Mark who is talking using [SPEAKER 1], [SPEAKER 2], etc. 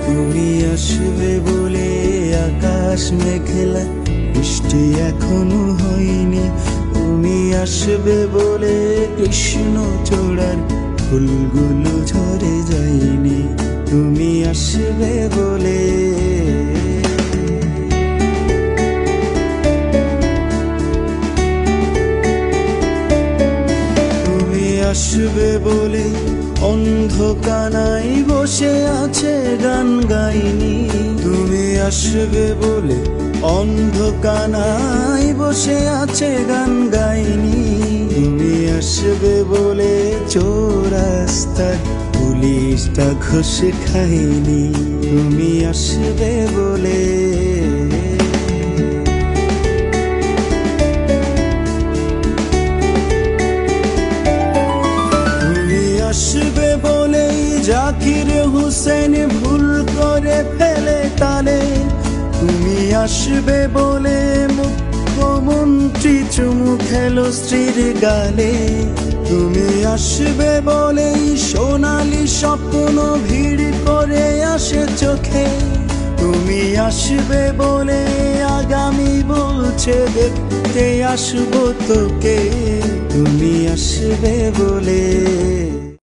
[SPEAKER 1] তুমি আসবে বলে আকাশ মেঘলা, বৃষ্টি এখনো হয়নি। তুমি আসবে বলে কৃষ্ণ চূড়ার ফুলগুলো ঝরে যায়নি। তুমি আসবে বলে, তুমি আসবে বলে অন্ধকানায় বসে আছে গান গাইনি। তুমি আসবে বলে অন্ধকানায় বসে আছে গান গাইনি। তুমি আসবে বলে চৌরাস্তায় পুলিশটা ঘষে খায়নি। তুমি আসবে বলে, আসবে বলেই জাকির হোসেন ভুল করে ফেলে তালে। তুমি আসবে বলে মুখ্যমন্ত্রী চুমু খেলো স্ত্রীর গালে। তুমি আসবে বলেই সোনালি স্বপ্ন ভিড় করে আসে চোখে। তুমি আসবে বলে আগামী বলছে দেখতে আসবো তোকে। তুমি আসবে বলে।